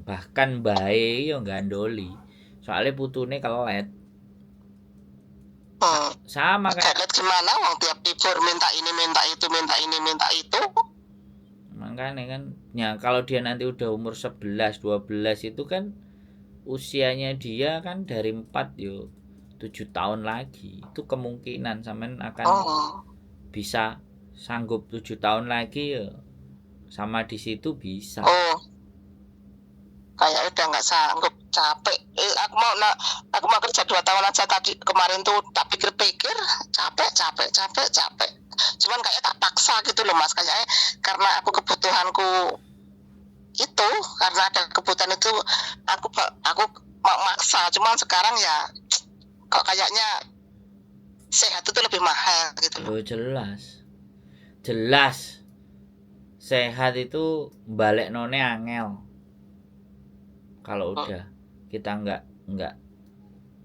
Bahkan bae yo gandoli. Soalnya putune kelet. Sama kayak Kelet gimana? Wong tiap libur minta ini, minta itu, minta ini, minta itu. makanya kan ya kalau dia nanti udah umur 11 12 itu kan usianya dia kan dari 4 yo 7 tahun lagi. Itu kemungkinan sampean akan bisa sanggup 7 tahun lagi ya sama di situ bisa. Kayak udah nggak sanggup, capek. Aku mau kerja 2 tahun aja tadi kemarin tuh, tak pikir-pikir capek. Cuman kayak tak paksa gitu loh Mas, kayaknya karena aku kebutuhanku itu, karena ada kebutuhan itu aku mau maksa. Cuman sekarang ya kok kayaknya sehat itu lebih mahal gitu loh. Oh, jelas sehat itu balik none angel kalau udah kita nggak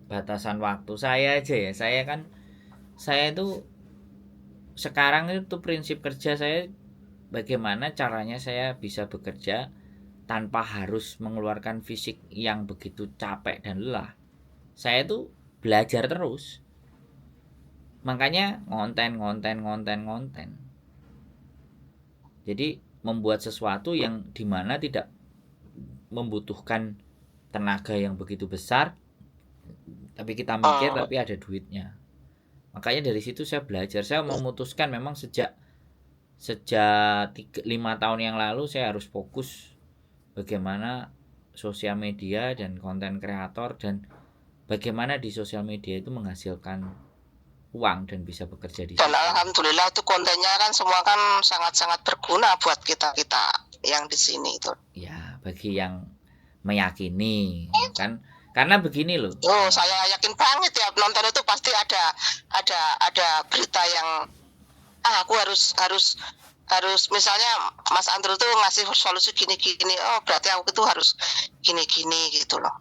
batasan waktu. Saya aja ya, saya itu sekarang itu prinsip kerja saya bagaimana caranya saya bisa bekerja tanpa harus mengeluarkan fisik yang begitu capek dan lelah. Saya tuh belajar terus, makanya ngonten. Jadi membuat sesuatu yang dimana tidak membutuhkan tenaga yang begitu besar, tapi kita mikir tapi ada duitnya. Makanya dari situ saya belajar. Saya memutuskan memang sejak 5 tahun yang lalu saya harus fokus bagaimana sosial media dan konten kreator, dan bagaimana di sosial media itu menghasilkan uang dan bisa bekerja di situ. Dan alhamdulillah itu kontennya kan semua kan sangat-sangat berguna buat kita yang di sini itu. Ya, bagi yang meyakini kan, karena begini loh. Saya yakin banget ya, nonton itu pasti ada berita yang aku harus misalnya Mas Andrew tuh ngasih solusi gini, berarti aku itu harus gini gitu loh.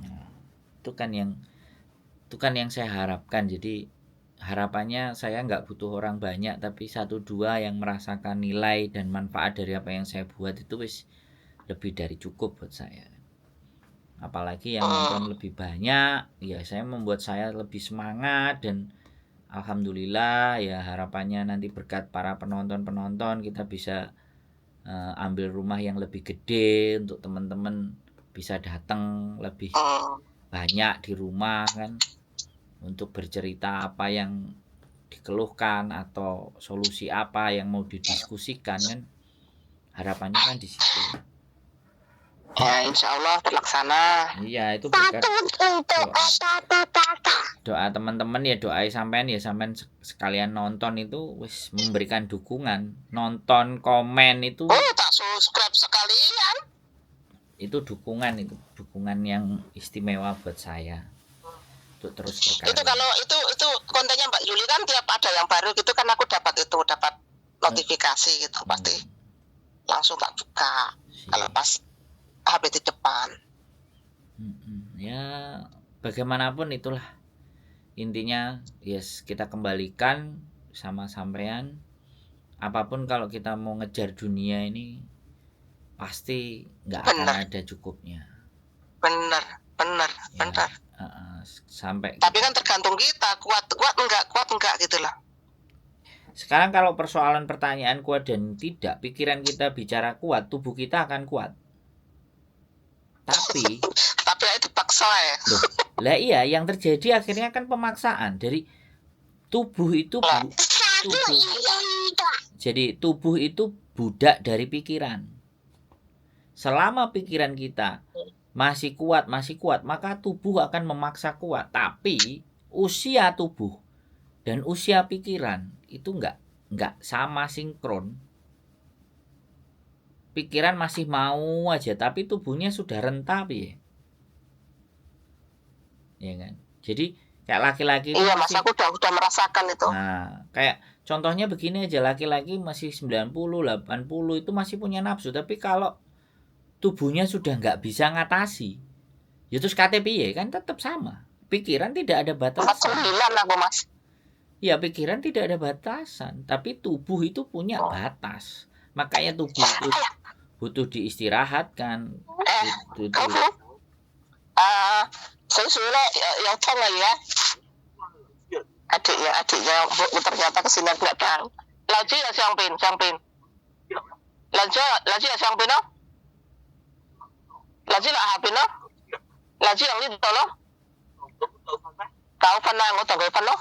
Itu kan yang saya harapkan. Jadi harapannya saya nggak butuh orang banyak, tapi 1-2 yang merasakan nilai dan manfaat dari apa yang saya buat itu wis lebih dari cukup buat saya. Apalagi yang nonton lebih banyak, ya saya membuat saya lebih semangat. Dan alhamdulillah ya, harapannya nanti berkat para penonton kita bisa ambil rumah yang lebih gede untuk teman-teman bisa datang lebih banyak di rumah kan, untuk bercerita apa yang dikeluhkan atau solusi apa yang mau didiskusikan kan. Harapannya kan di situ. Ya insya Allah terlaksana. Iya, itu berkat doa teman-teman ya, doa sampean sekalian nonton itu wis memberikan dukungan, nonton, komen itu. Tak subscribe sekalian. Itu dukungan yang istimewa buat saya untuk terus berkarya. Itu kalau itu kontennya Mbak Yuli kan tiap ada yang baru gitu kan aku dapat notifikasi gitu, pasti langsung tak buka kalau pas HP di depan. Ya bagaimanapun itulah intinya, yes, kita kembalikan sama sampean. Apapun kalau kita mau ngejar dunia ini pasti nggak akan ada cukupnya. Bener. Sampai tapi kan tergantung kita kuat enggak gitu lah. Sekarang kalau persoalan pertanyaan kuat dan tidak, pikiran kita bicara kuat, tubuh kita akan kuat. Tapi itu paksa ya. Lah iya, yang terjadi akhirnya kan pemaksaan dari tubuh itu jadi tubuh itu budak dari pikiran. Selama pikiran kita masih kuat, maka tubuh akan memaksa kuat. Tapi usia tubuh dan usia pikiran itu enggak sama sinkron. Pikiran masih mau aja, tapi tubuhnya sudah renta ya. Ya kan? Jadi kayak laki-laki itu Mas, aku udah merasakan itu. Nah, kayak contohnya begini aja, laki-laki masih 90, 80 itu masih punya nafsu, tapi kalau tubuhnya sudah nggak bisa ngatasi, ya terus KTP ya kan tetap sama. Pikiran tidak ada batasan. 49 aku Mas. Ya pikiran tidak ada batasan, tapi tubuh itu punya batas. Makanya tubuh itu butuh diistirahatkan. Cậu Tutu. Phú. Susu lo yang thông lagi ya. Adiknya ternyata kesini nggak tahu. Laji ya Siang Pin. Laji ya Siang Pin no? Laji là Hà Pin no? Laji yang itu lo? Cậu phân nào, tôi người phân lo.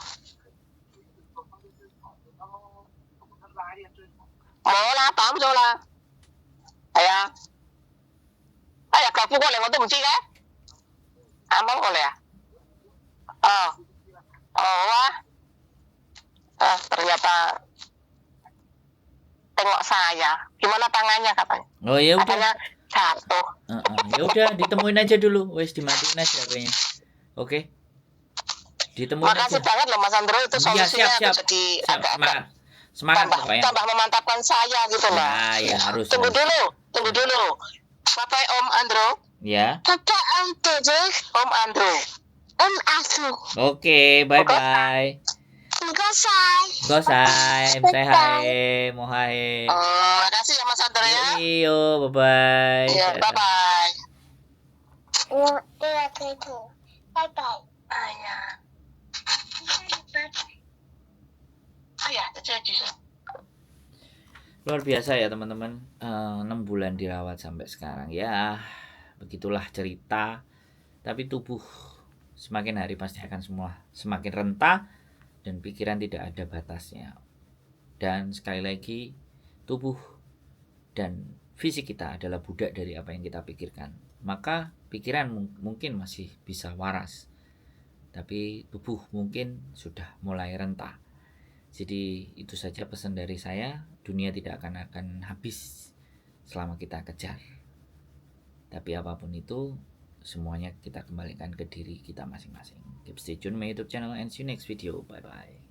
Mở la tám cho la. À. Cậu Phú qua lại tôi không chi cái. Mong qua lại. Wah. Ternyata tengok saya. Gimana tangannya katanya? Oh ya udah. Katanya jatuh. Ya udah, ditemuin aja dulu. Wes dimatiin aja kayaknya. Oke. Ditemuin Makasih aja. banget loh Mas Andro, itu Iya, solusinya siap. jadi Semangat. Semangat pokoknya. tambah memantapkan saya gitu loh. Ya harus. Tunggu dulu. Bapak Om Andro. Ya. Bapak Andro. Om Andro. Om Andro. Oke, bye-bye. Gosai. Say hi. Mohai. Makasih ya Mas Andro ya. Iyo, bye-bye. Iya, bye-bye. Bye-bye. Luar biasa ya teman-teman, 6 bulan dirawat sampai sekarang. Ya, begitulah cerita. Tapi tubuh semakin hari pasti akan semakin rentah dan pikiran tidak ada batasnya. Dan sekali lagi, tubuh dan fisik kita adalah budak dari apa yang kita pikirkan. Maka pikiran mungkin masih bisa waras, tapi tubuh mungkin sudah mulai rentah. Jadi itu saja pesan dari saya. Dunia tidak akan habis selama kita kejar. Tapi apapun itu, semuanya kita kembalikan ke diri kita masing-masing. Keep stay tune my YouTube channel and see you next video. Bye bye.